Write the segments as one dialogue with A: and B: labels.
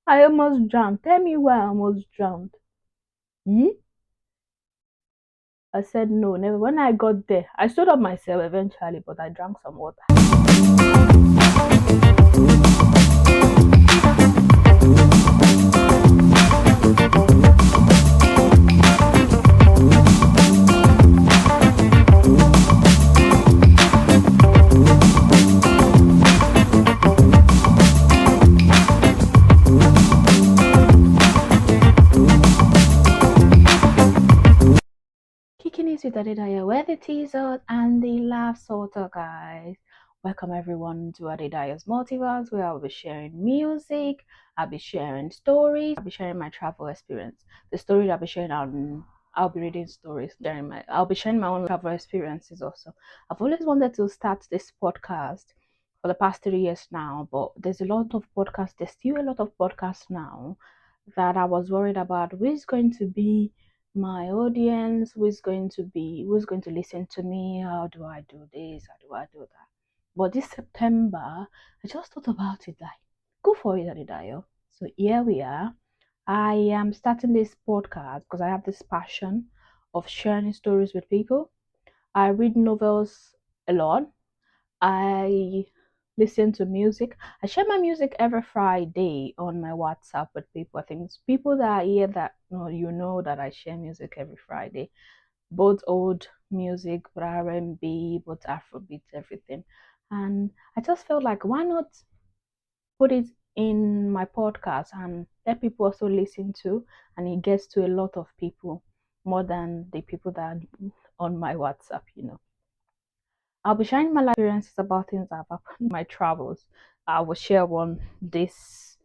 A: I almost drowned. Tell me why I almost drowned. Ye? I said no, never. When I got there, I stood up myself eventually, but I drank some water. Kicking it with Adedayo, where the teasers and the laugh sorter, guys. Welcome everyone to Adedayo's Multiverse, where I'll be sharing music, I'll be sharing stories, I'll be sharing my travel experience. The story I'll be sharing I'll be reading stories, I'll be sharing my own travel experiences also. I've always wanted to start this podcast for the past 3 years now, but there's a lot of podcasts, there's still a lot of podcasts now that I was worried about who is going to be my audience, who's going to listen to me, how do I do this, how do I do that. But this September, I just thought about it like, go for it, Adedayo. So here we are. I am starting this podcast because I have this passion of sharing stories with people. I read novels a lot. I listen to music. I share my music every Friday on my WhatsApp with people. I think it's people that are here that know that I share music every Friday, both old music, but R&B, both Afrobeat, everything. And I just felt like why not put it in my podcast and let people also listen to, and it gets to a lot of people more than the people that are on my WhatsApp. I'll be sharing my life experiences about things that have happened in my travels. I will share one this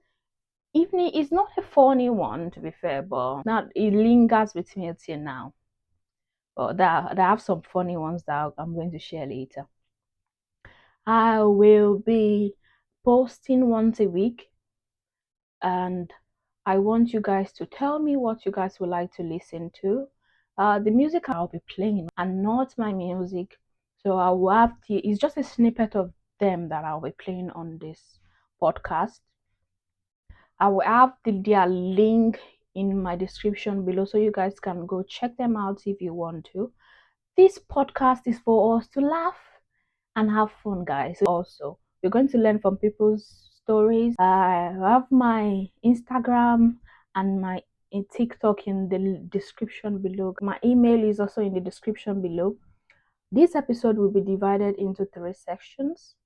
A: evening. It's not a funny one, to be fair, but not it lingers with me until now. But that I have some funny ones that I'm going to share later. I will be posting once a week, and I want you guys to tell me what you guys would like to listen to. The music I'll be playing and not my music. So I will have it's just a snippet of them that I'll be playing on this podcast. I will have their link in my description below so you guys can go check them out if you want to. This podcast is for us to laugh and have fun, guys. Also, we're going to learn from people's stories. I have my Instagram and my TikTok in the description below. My email is also in the description below. This episode will be divided into 3 sections.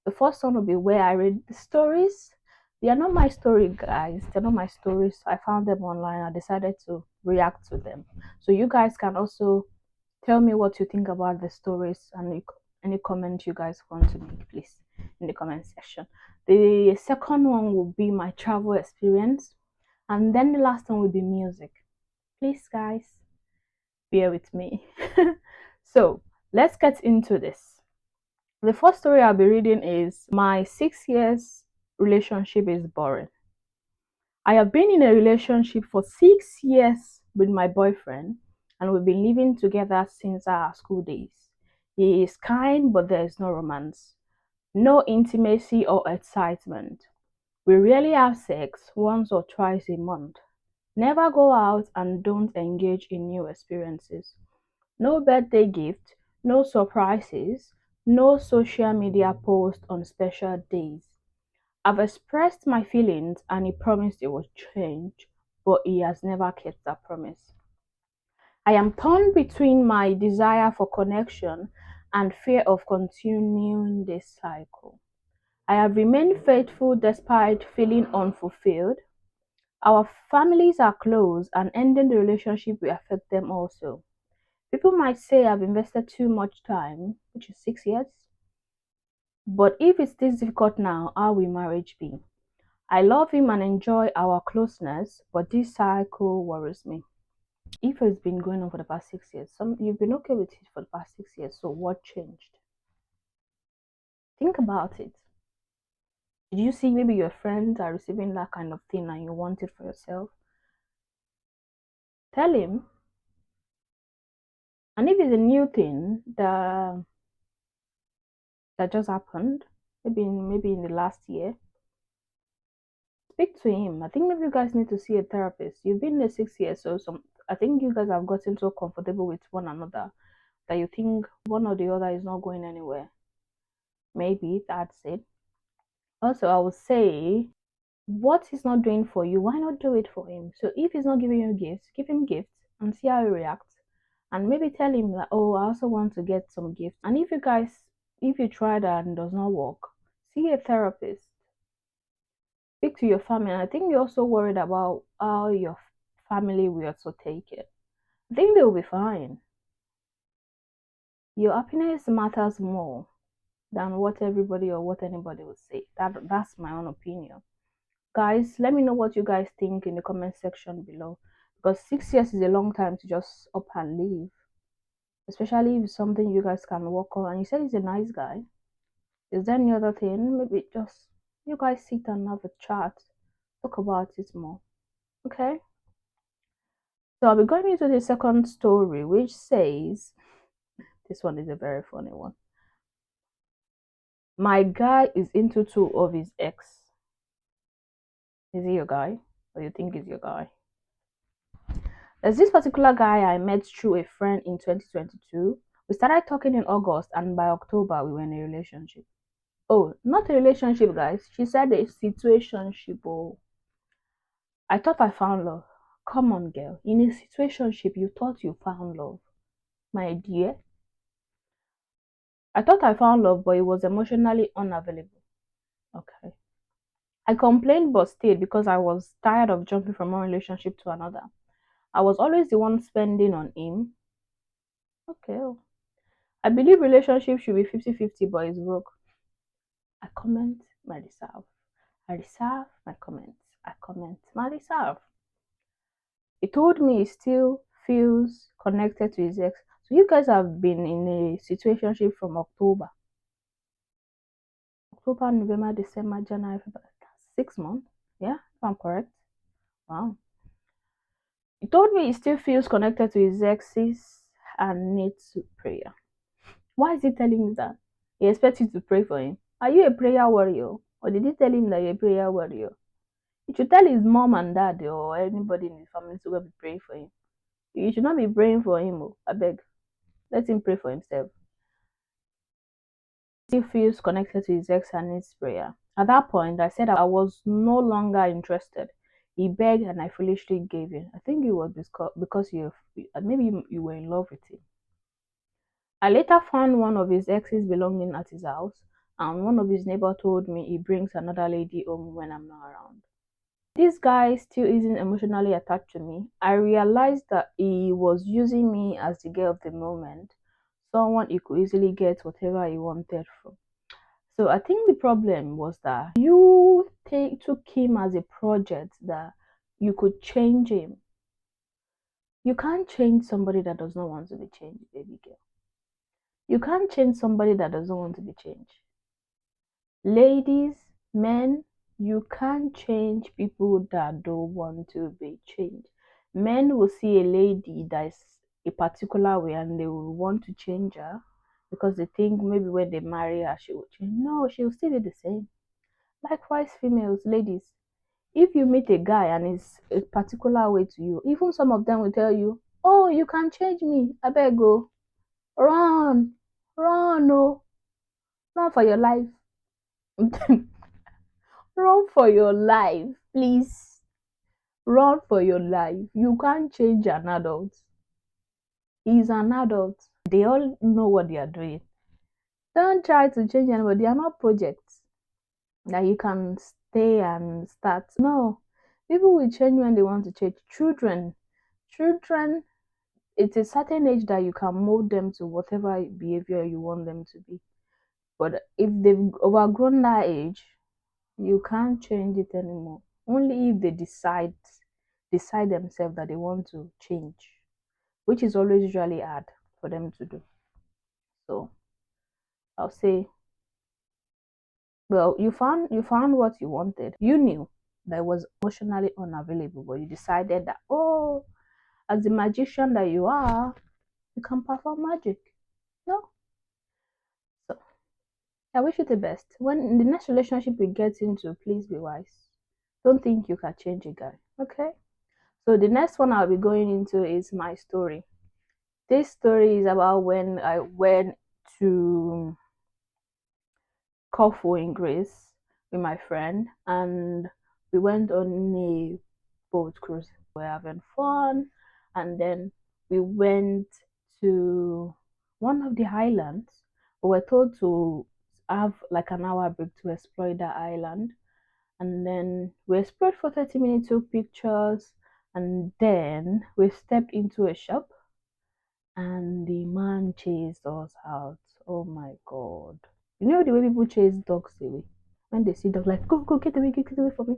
A: The first one will be where I read the stories. They are not my story, guys. They're not my stories. I found them online. I decided to react to them. So you guys can also tell me what you think about the stories and any comment you guys want to make, please, in the comment section. The second one will be my travel experience, and then the last one will be music. Please, guys, bear with me. So let's get into this. The first story I'll be reading is my 6 years relationship is boring. I have been in a relationship for 6 years with my boyfriend, and we've been living together since our school days. He is kind, but there is no romance, no intimacy or excitement. We rarely have sex once or twice a month. Never go out and don't engage in new experiences. No birthday gift, no surprises, no social media post on special days. I've expressed my feelings and he promised it would change, but he has never kept that promise. I am torn between my desire for connection and fear of continuing this cycle. I have remained faithful despite feeling unfulfilled. Our families are close, and ending the relationship will affect them also. People might say I've invested too much time, which is 6 years, but if it's this difficult now, how will marriage be? I love him and enjoy our closeness, but this cycle worries me. If it's been going on for the past 6 years, you've been okay with it for the past 6 years, so what changed? Think about it. Did you see maybe your friends are receiving that kind of thing and you want it for yourself? Tell him. And if it's a new thing that just happened, maybe in the last year, speak to him. I think maybe you guys need to see a therapist. You've been there 6 years, so some I think you guys have gotten so comfortable with one another that you think one or the other is not going anywhere. Maybe that's it. Also, I would say what he's not doing for you, why not do it for him? So if he's not giving you gifts, give him gifts and see how he reacts. And maybe tell him that, oh, I also want to get some gifts. And if you try that and it does not work, see a therapist. Speak to your family. And I think you're also worried about how your family will also take it. I think they'll be fine. Your happiness matters more than what everybody or what anybody will say. That's my own opinion. Guys, let me know what you guys think in the comment section below. Because 6 years is a long time to just up and leave. Especially if it's something you guys can work on. And you said he's a nice guy. Is there any other thing? Maybe just you guys sit and have a chat. Talk about it more. Okay? So I'll be going into the second story, which says this one is a very funny one. My guy is into two of his ex. Is he your guy? Or you think he's your guy? There's this particular guy I met through a friend in 2022. We started talking in August, and by October, we were in a relationship. Oh, not a relationship, guys. She said a situationship. Oh, I thought I found love. Come on, girl. In a situationship, you thought you found love. My dear, I thought I found love, but it was emotionally unavailable. Okay. I complained but stayed because I was tired of jumping from one relationship to another. I was always the one spending on him. Okay. Oh. I believe relationships should be 50-50, but it's broke. I comment my reserve. I reserve my comments. I comment my reserve. He told me he still feels connected to his ex. So you guys have been in a situationship from October. October, November, December, January, February. That's 6 months. Yeah, if I'm correct. Wow. He told me he still feels connected to his exes and needs prayer. Why is he telling me that? He expects you to pray for him. Are you a prayer warrior? Or did he tell him that you're a prayer warrior? He should tell his mom and dad or anybody in his family to go be praying for him. You should not be praying for him. Oh, I beg. Let him pray for himself. He feels connected to his ex and needs prayer. At that point, I said I was no longer interested. He begged and I foolishly gave in. I think it was because maybe you were in love with him. I later found one of his ex's belongings at his house, and one of his neighbors told me he brings another lady home when I'm not around. This guy still isn't emotionally attached to me. I realized that he was using me as the girl of the moment, someone he could easily get whatever he wanted from. So I think the problem was that you took him as a project that you could change him. You can't change somebody that does not want to be changed, baby girl. You can't change somebody that doesn't want to be changed. Ladies, men, you can't change people that don't want to be changed. Men will see a lady that is a particular way and they will want to change her because they think maybe when they marry her she will change. No, she will still be the same. Likewise, females, ladies, if you meet a guy and he's a particular way to you, even some of them will tell you, oh, you can change me. I beg go. Run. Run, no. Run for your life. Run for your life, please. Run for your life. You can't change an adult. He's an adult. They all know what they are doing. Don't try to change anybody. They are not projects that you can stay and start. No. People will change when they want to change. Children, it's a certain age that you can mold them to whatever behavior you want them to be. But if they've overgrown that age, you can't change it anymore. Only if they decide themselves that they want to change, which is always usually hard for them to do. So I'll say, well, you found what you wanted. You knew that it was emotionally unavailable, but you decided that, oh, as the magician that you are, you can perform magic. No. So I wish you the best. When in the next relationship we get into, please be wise. Don't think you can change a guy. Okay. So the next one I'll be going into is my story. This story is about when I went to Corfu in Greece with my friend, and we went on a boat cruise. We were having fun, and then we went to one of the islands. We were told to have like an hour break to explore the island, and then we explored for 30 minutes, took pictures, and then we stepped into a shop, and the man chased us out. Oh my god. You know the way people chase dogs away? When they see dogs, like, go, go, get away from me.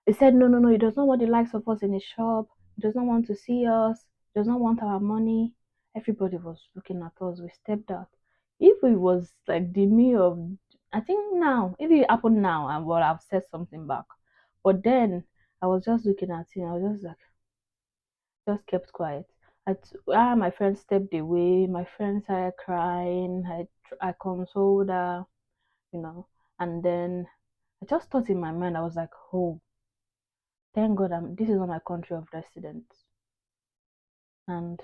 A: He said, no, no, no, he does not want the likes of us in his shop. He does not want to see us. He does not want our money. Everybody was looking at us. We stepped out. If it was like the me of, I think now, if it happened now, I would have said something back. But then I was just looking at him. I was just like, just kept quiet. My friend stepped away. My friend started crying. I consoled her, you know, and then I just thought in my mind, I was like, oh, thank God, this is not my country of residence, and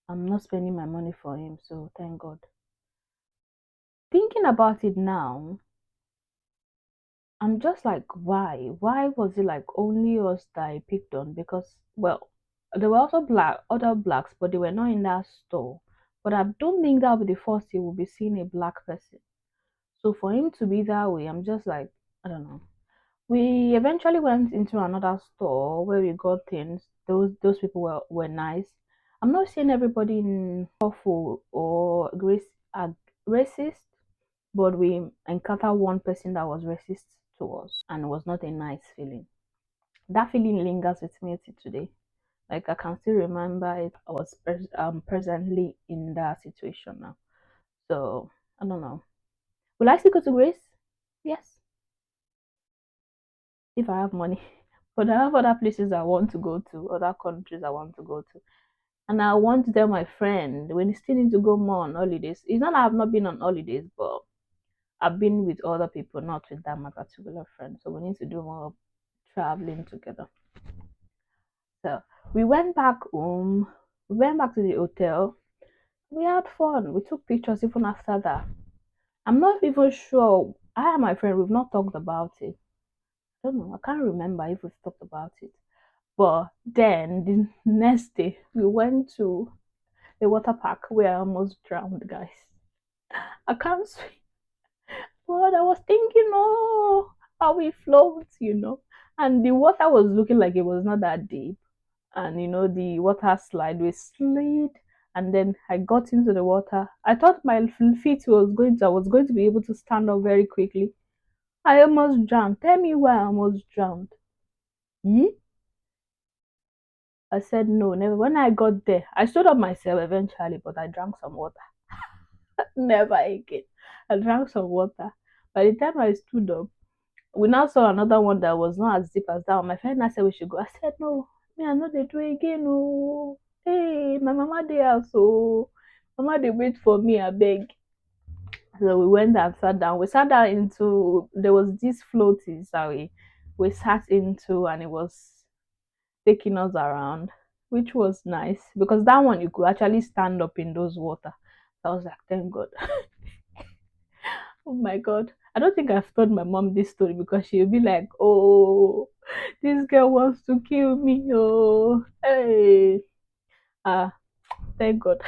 A: I'm not spending my money for him. So thank God. Thinking about it now, I'm just like, why? Why was it like only us that I picked on? Because well, there were also other blacks, but they were not in that store. But I don't think that would be the first he will be seeing a black person. So for him to be that way, I'm just like, I don't know. We eventually went into another store where we got things. Those people were nice. I'm not saying everybody in awful or racist, but we encountered one person that was racist to us, and it was not a nice feeling. That feeling lingers with me till today. Like I can still remember it. I was presently in that situation now. So I don't know. Will I still go to Grace? Yes, if I have money. But I have other places I want to go to, other countries I want to go to. And I want to tell my friend when you still need to go more on holidays. It's not that I've not been on holidays, but I've been with other people, not with that my particular friend. So we need to do more traveling together. So we went back home, we went back to the hotel. We had fun. We took pictures even after that. I'm not even sure. I and my friend, we've not talked about it. I don't know. I can't remember if we've talked about it. But then the next day, we went to a water park where I almost drowned, guys. I can't swim, but I was thinking, oh, how we float. And the water was looking like it was not that deep. And the water slide, we slid, and then I got into the water. I thought my feet I was going to be able to stand up very quickly. I almost drowned. Tell me why I almost drowned. Ye? I said no, never. When I got there, I stood up myself eventually, but I drank some water. Never again. I drank some water. By the time I stood up, we now saw another one that was not as deep as that one. My friend and I said we should go. I said no, me I know they do again. Oh, hey, my mama there, so mama they wait for me. I beg. So we went and sat down. We sat down into there was this floaties that we sat into, and it was taking us around, which was nice because that one you could actually stand up in those water. So I was like, thank God. Oh my God. I don't think I've told my mom this story because she'll be like, oh, this girl wants to kill me. Oh, hey. Ah, thank God.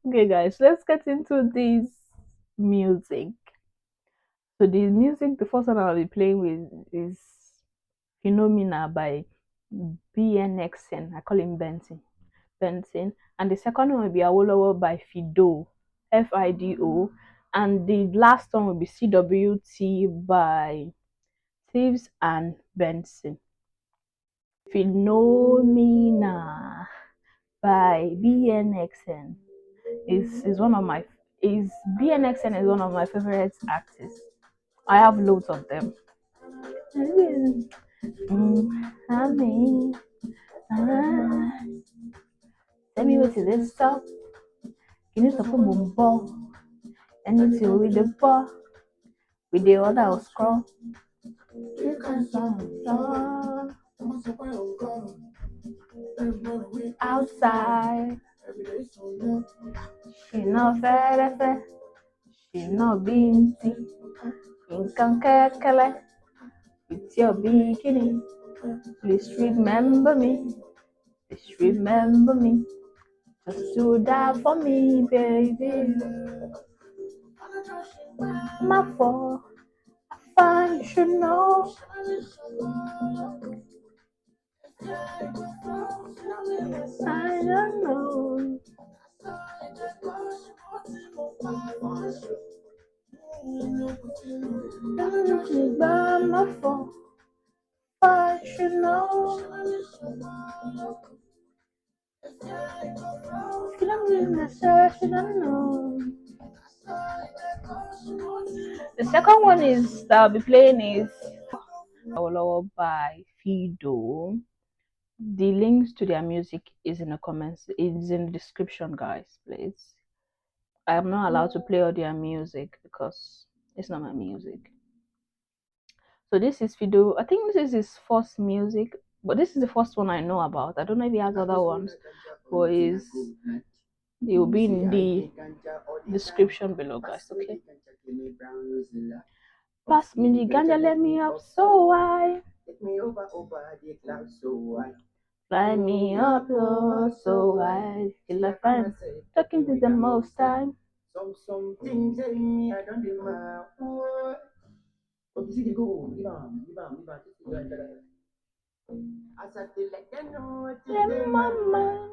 A: Okay, guys, let's get into this music. So, the music, the first one I'll be playing with is Phenomena by BNXN. I call him Benson. And the second one will be Awolowo by Fido, Fido. And the last one will be CWT by Thieves and Benson. Phenomena by BNXN is one of my is BNXN is one of my favorite artists. I have loads of them. I mean, tell me what is this stuff? Can you stop a ball? And it's with the ball. with the other scroll. Outside, she no fair, she no binty, in kankakala, with your bikini. Please remember me, please remember me. Just do that for me, baby. My fault, I should know. I don't know. My fault, I should know. The second one is that I'll be playing is Awolowo by Fido. The links to their music is in the comments, is in the description, guys. Please. I am not allowed to play all their music because it's not my music. So this is Fido. I think this is his first music, but this is the first one I know about. I don't know if he has other ones, but it will be in the description below, guys. Okay. Pass me the ganja, let me up so high. Fly me up, Lord, so high. Till I find talking to the most time. Yeah, mama.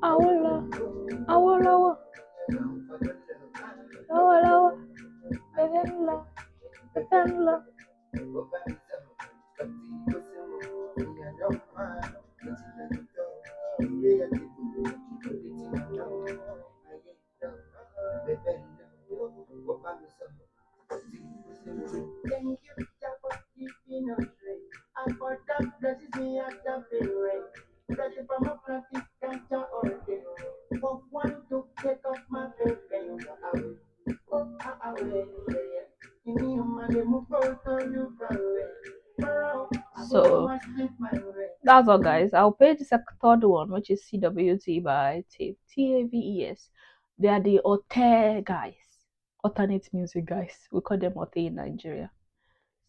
A: Awolowo, Awolowo, Awolowo, Bebemla, Bebemla. So that's all, guys. I'll play the third one, which is CWT by TAVES. They are the Ote guys, alternate music guys. We call them Ote in Nigeria.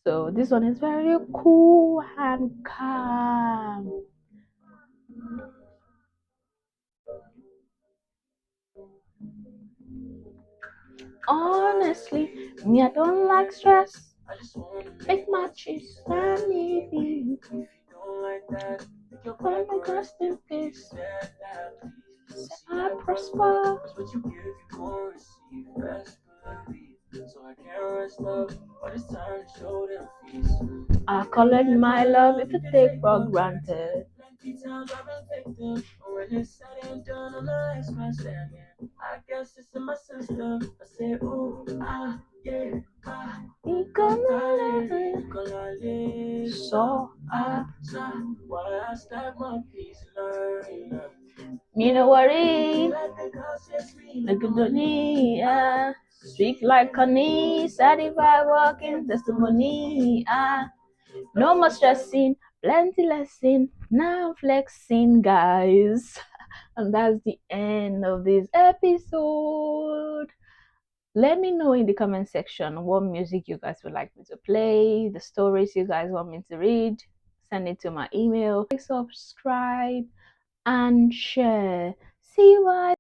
A: So this one is very cool and calm. Honestly, me, I don't like stress. Make my cheese and maybe find my trust in peace. I prosper. I collect my love if you take for granted. So me no worry, like a donny, speak like honey, satisfied walking testimony, no more stressing, plenty lesson, now flexing, guys. And that's the end of this episode. Let me know in the comment section what music you guys would like me to play, the stories you guys want me to read. Send it to my email. Subscribe and share. See you guys.